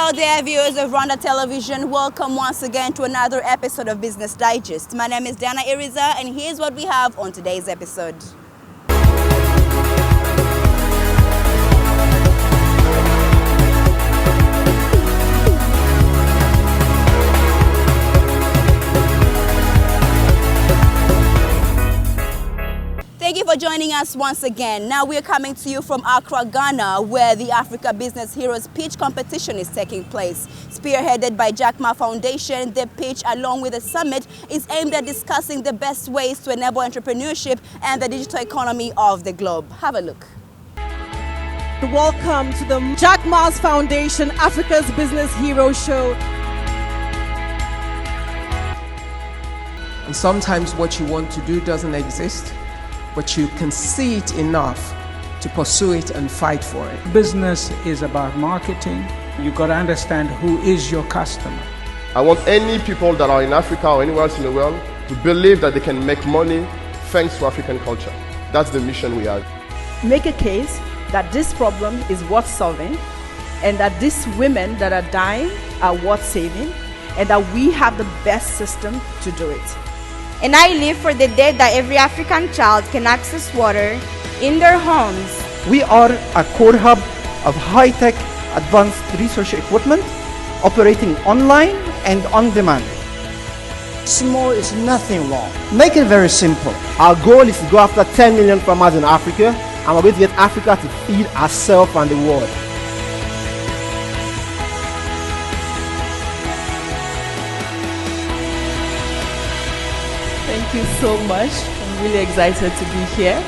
Hello there, viewers of Rwanda Television. Welcome once again to another episode of Business Digest. My name is Dana Iriza, and here's what we have on today's episode. Thank you for joining us once again. Now we are coming to you from Accra, Ghana, where the Africa Business Heroes Pitch competition is taking place. Spearheaded by Jack Ma Foundation, the pitch, along with the summit, is aimed at discussing the best ways to enable entrepreneurship and the digital economy of the globe. Have a look. Welcome to the Jack Ma Foundation Africa's Business Hero Show. And sometimes what you want to do doesn't exist, but you can see it enough to pursue it and fight for it. Business is about marketing. You got to understand who is your customer. I want any people that are in Africa or anywhere else in the world to believe that they can make money thanks to African culture. That's the mission we have. Make a case that this problem is worth solving, and that these women that are dying are worth saving, and that we have the best system to do it. And I live for the day that every African child can access water in their homes. We are a core hub of high-tech advanced research equipment operating online and on demand. Small is nothing wrong. Make it very simple. Our goal is to go after 10 million farmers in Africa, and we're going to get Africa to feed ourselves and the world. Thank you so much. I'm really excited to be here.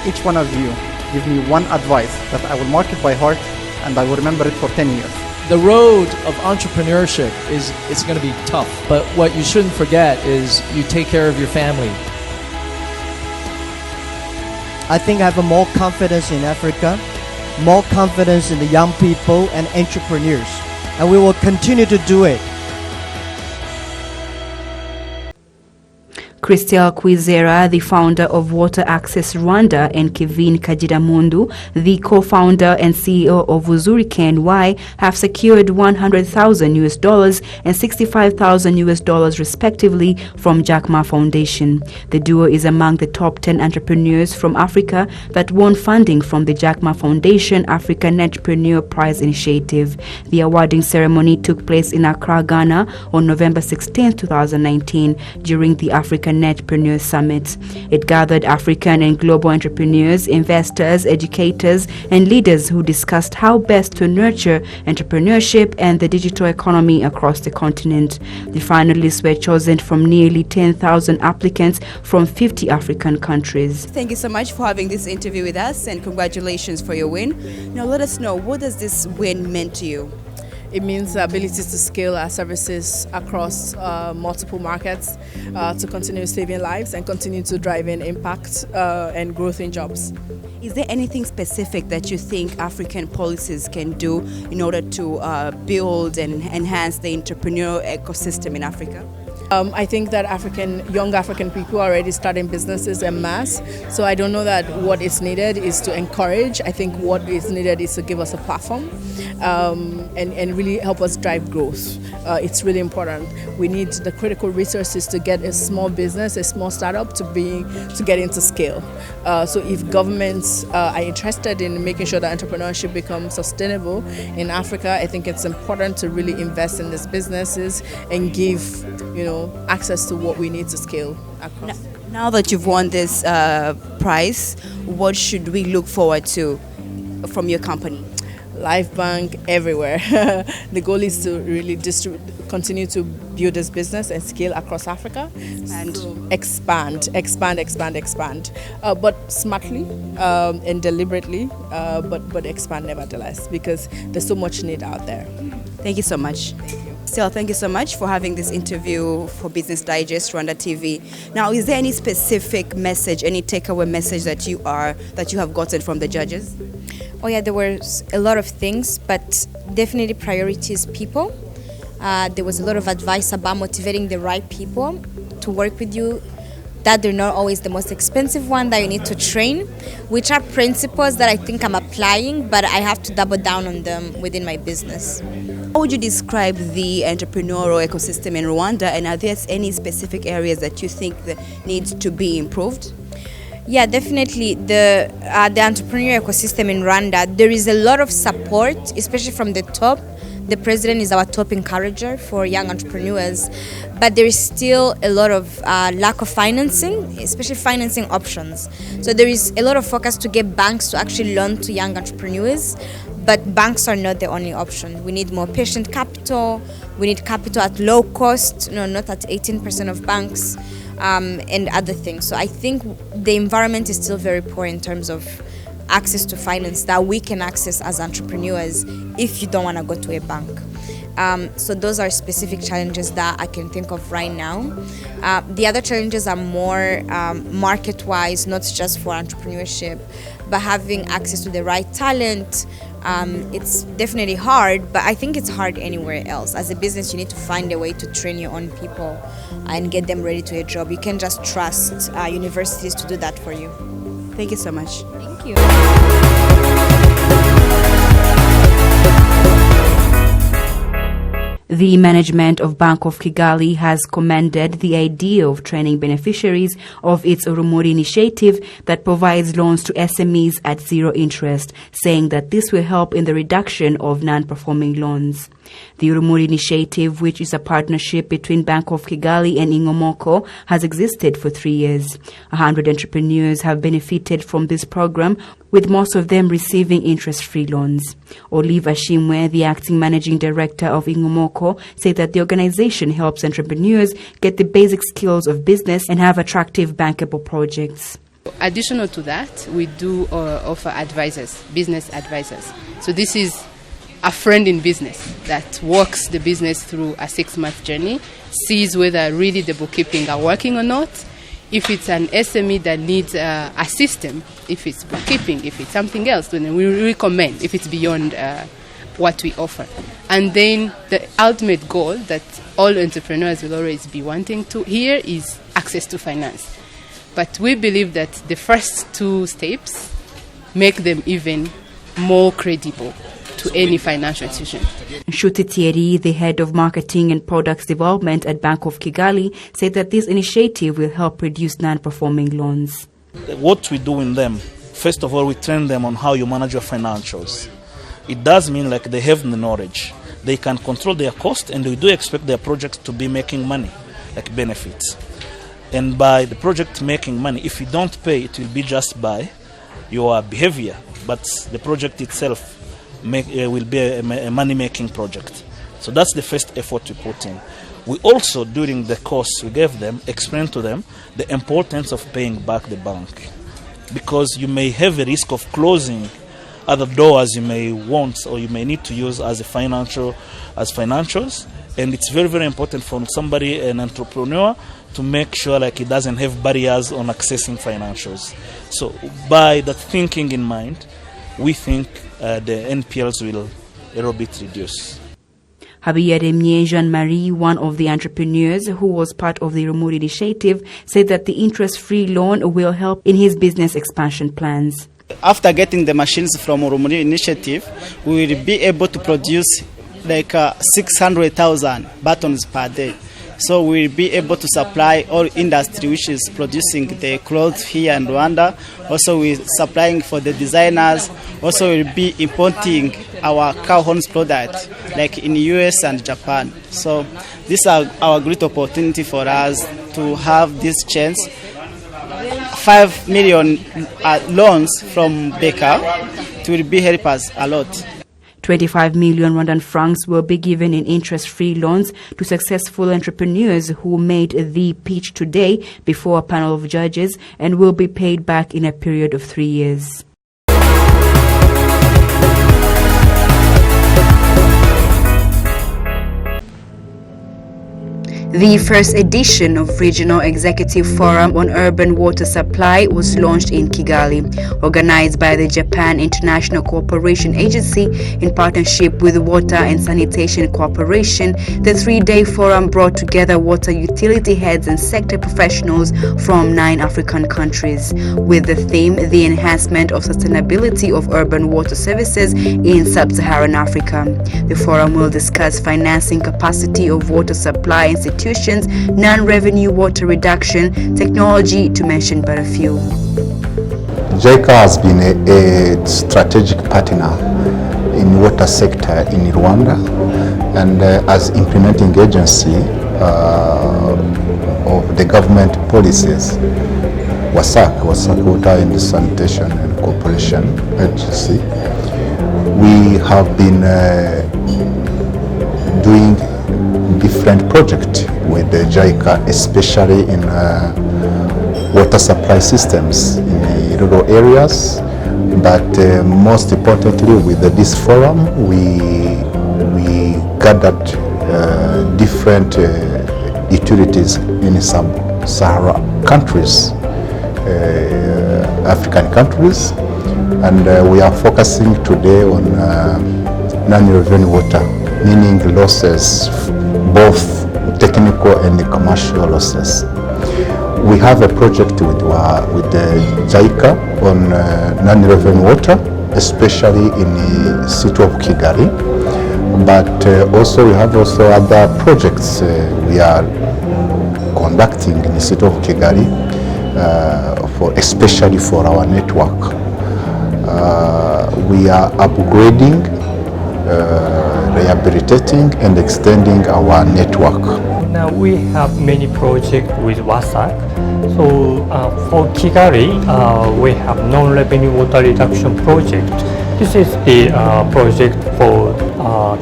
Each one of you give me one advice that I will mark it by heart and I will remember it for 10 years. The road of entrepreneurship it's going to be tough, but what you shouldn't forget is you take care of your family. I think I have more confidence in Africa, more confidence in the young people and entrepreneurs, and we will continue to do it. Christelle Kwizera, the founder of Water Access Rwanda, and Kevin Kajiramundu, the co-founder and CEO of Uzuri KNY, have secured $100,000 and $65,000 respectively from Jack Ma Foundation. The duo is among the top 10 entrepreneurs from Africa that won funding from the Jack Ma Foundation African Entrepreneur Prize Initiative. The awarding ceremony took place in Accra, Ghana on November 16, 2019 during the African Entrepreneur Summit. It gathered African and global entrepreneurs, investors, educators, and leaders who discussed how best to nurture entrepreneurship and the digital economy across the continent. The finalists were chosen from nearly 10,000 applicants from 50 African countries. Thank you so much for having this interview with us, and congratulations for your win. Now let us know, what does this win mean to you? It means the ability to scale our services across multiple markets, to continue saving lives and continue to drive in impact and growth in jobs. Is there anything specific that you think African policies can do in order to build and enhance the entrepreneurial ecosystem in Africa? I think that young African people are already starting businesses en masse. So I don't know that what is needed is to encourage. I think what is needed is to give us a platform and really help us drive growth. It's really important. We need the critical resources to get a small business, a small startup to get into scale. So if governments are interested in making sure that entrepreneurship becomes sustainable in Africa, I think it's important to really invest in these businesses and give, access to what we need to scale across. Now that you've won this prize, what should we look forward to from your company? Live Bank everywhere. The goal is to really continue to build this business and scale across Africa and expand, but smartly and deliberately, but expand nevertheless, because there's so much need out there. Thank you so much. Still, thank you so much for having this interview for Business Digest Rwanda TV. Now, is there any specific message, any takeaway message that you have gotten from the judges? Oh yeah, there was a lot of things, but definitely priorities people. There was a lot of advice about motivating the right people to work with you that they're not always the most expensive one that you need to train, which are principles that I think I'm applying, but I have to double down on them within my business. How would you describe the entrepreneurial ecosystem in Rwanda, and are there any specific areas that you think that needs to be improved? Yeah, definitely. The entrepreneurial ecosystem in Rwanda, there is a lot of support, especially from the top. The president is our top encourager for young entrepreneurs, but there is still a lot of lack of financing, especially financing options. So there is a lot of focus to get banks to actually loan to young entrepreneurs, but banks are not the only option. We need more patient capital. We need capital at low cost, not at 18% of banks, and other things. So I think the environment is still very poor in terms of access to finance that we can access as entrepreneurs if you don't want to go to a bank. So those are specific challenges that I can think of right now. The other challenges are more market-wise, not just for entrepreneurship, but having access to the right talent. It's definitely hard, but I think it's hard anywhere else. As a business, you need to find a way to train your own people and get them ready to a job. You can't just trust universities to do that for you. Thank you so much. Thank you. The management of Bank of Kigali has commended the idea of training beneficiaries of its Urumuri initiative that provides loans to SMEs at zero interest, saying that this will help in the reduction of non-performing loans. The Urumuri initiative, which is a partnership between Bank of Kigali and Ingomoko, has existed for 3 years. 100 entrepreneurs have benefited from this program, with most of them receiving interest-free loans. Olive Ashimwe, the acting managing director of Ingomoko, said that the organization helps entrepreneurs get the basic skills of business and have attractive bankable projects. Additional to that, we do offer advisors, business advisors. So this is a friend in business that walks the business through a 6-month journey, sees whether really the bookkeeping are working or not. If it's an SME that needs a system, if it's bookkeeping, if it's something else, then we recommend if it's beyond what we offer. And then the ultimate goal that all entrepreneurs will always be wanting to hear is access to finance. But we believe that the first 2 steps make them even more credible to any financial institution. Nshuti Thierry, the head of marketing and products development at Bank of Kigali, said that this initiative will help reduce non-performing loans. What we do in them, first of all, we train them on how you manage your financials. It does mean like they have the knowledge. They can control their cost, and we do expect their projects to be making money, like benefits. And by the project making money, if you don't pay, it will be just by your behavior, but the project itself will be a money-making project. So that's the first effort we put in. We also, during the course we gave them, explained to them the importance of paying back the bank, because you may have a risk of closing other doors you may want or you may need to use as financials, and it's very, very important for somebody, an entrepreneur, to make sure like he doesn't have barriers on accessing financials. So by that thinking in mind, we think the NPLs will a little bit reduce. Habiyaremye Jean-Marie, one of the entrepreneurs who was part of the Urumuri initiative, said that the interest-free loan will help in his business expansion plans. After getting the machines from Urumuri initiative, we will be able to produce like 600,000 buttons per day. So we'll be able to supply all industry which is producing the clothes here in Rwanda. Also we're supplying for the designers. Also we'll be importing our cow horns product like in US and Japan. So these are our great opportunity for us to have this chance. 5 million loans from Beka. It will be help us a lot. 25 million Rwandan francs will be given in interest-free loans to successful entrepreneurs who made the pitch today before a panel of judges and will be paid back in a period of 3 years. The first edition of Regional Executive Forum on Urban Water Supply was launched in Kigali, organized by the Japan International Cooperation Agency in partnership with Water and Sanitation Corporation. The three-day forum brought together water utility heads and sector professionals from 9 African countries, with the theme the enhancement of sustainability of urban water services in sub-Saharan Africa. The forum will discuss financing capacity of water supply institutions, non-revenue water reduction, technology, to mention but a few. JICA has been a strategic partner in water sector in Rwanda, and as implementing agency of the government policies, WASAC, Water and Sanitation and Corporation Agency, we have been doing different projects with the JICA, especially in water supply systems in the rural areas. But most importantly, with this forum, we gathered different utilities in some Sahara countries, African countries, and we are focusing today on non-revenue water, meaning losses, both technical and commercial losses. We have a project with the JICA on non-revenue water, especially in the city of Kigali. But also we have other projects we are conducting in the city of Kigali, especially for our network. We are upgrading, rehabilitating and extending our network. Now we have many projects with WASAC. So for Kigali, we have non-revenue water reduction project. This is the project for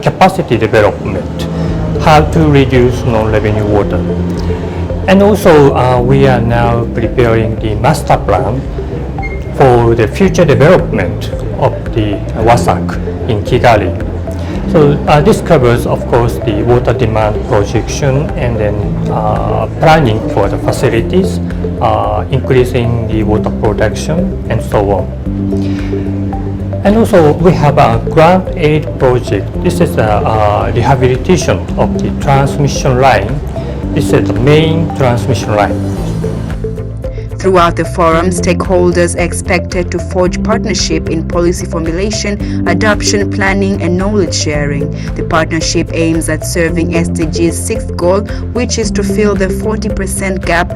capacity development, how to reduce non-revenue water. And also we are now preparing the master plan for the future development of the WASAC in Kigali. So this covers, of course, the water demand projection and then planning for the facilities, increasing the water production, and so on. And also, we have a grant aid project. This is a rehabilitation of the transmission line. This is the main transmission line. Throughout the forum, stakeholders are expected to forge partnership in policy formulation, adoption, planning, and knowledge sharing. The partnership aims at serving SDG's 6th goal, which is to fill the 40% gap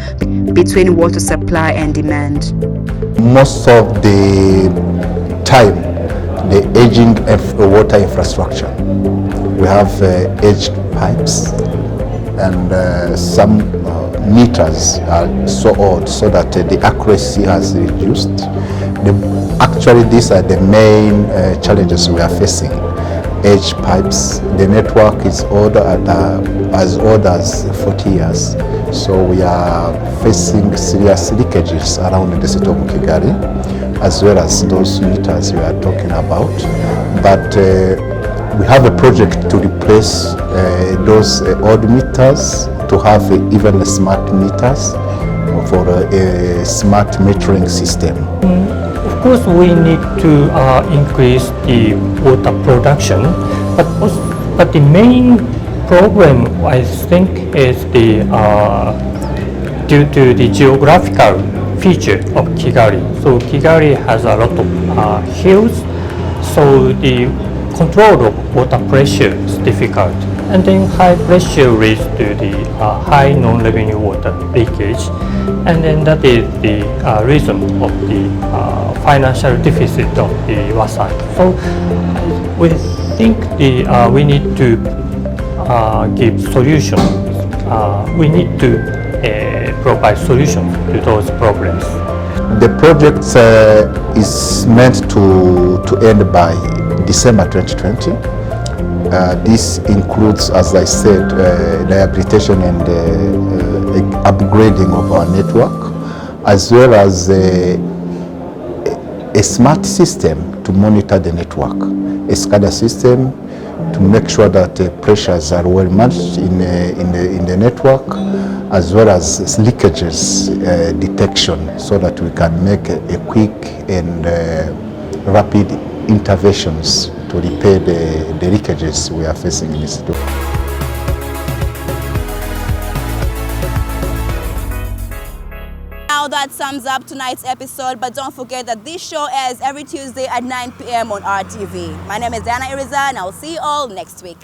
between water supply and demand. Most of the time, the aging of water infrastructure. We have aged pipes, and some meters are so old so that the accuracy has reduced. Actually, these are the main challenges we are facing. Aged pipes, the network is as old as 40 years. So we are facing serious leakages around the city of Kigali, as well as those meters we are talking about. But we have a project to replace those old meters to have even smart meters for a smart metering system. Of course, we need to increase the water production, but the main problem, I think, is due to the geographical feature of Kigali. So Kigali has a lot of hills, so the control of water pressure is difficult. And then high pressure leads to the high non-revenue water leakage, and then that is the reason of the financial deficit of the WASAC. So we think we need to give solutions. We need to provide solutions to those problems. The project is meant to end by December 2020. This includes, as I said, rehabilitation and upgrading of our network, as well as a smart system to monitor the network, a SCADA system to make sure that pressures are well managed in the network, as well as leakages detection, so that we can make a quick and rapid interventions to repair the leakages we are facing in this situation. Now that sums up tonight's episode, but don't forget that this show airs every Tuesday at 9 p.m. on RTV. My name is Diana Iriza, and I'll see you all next week.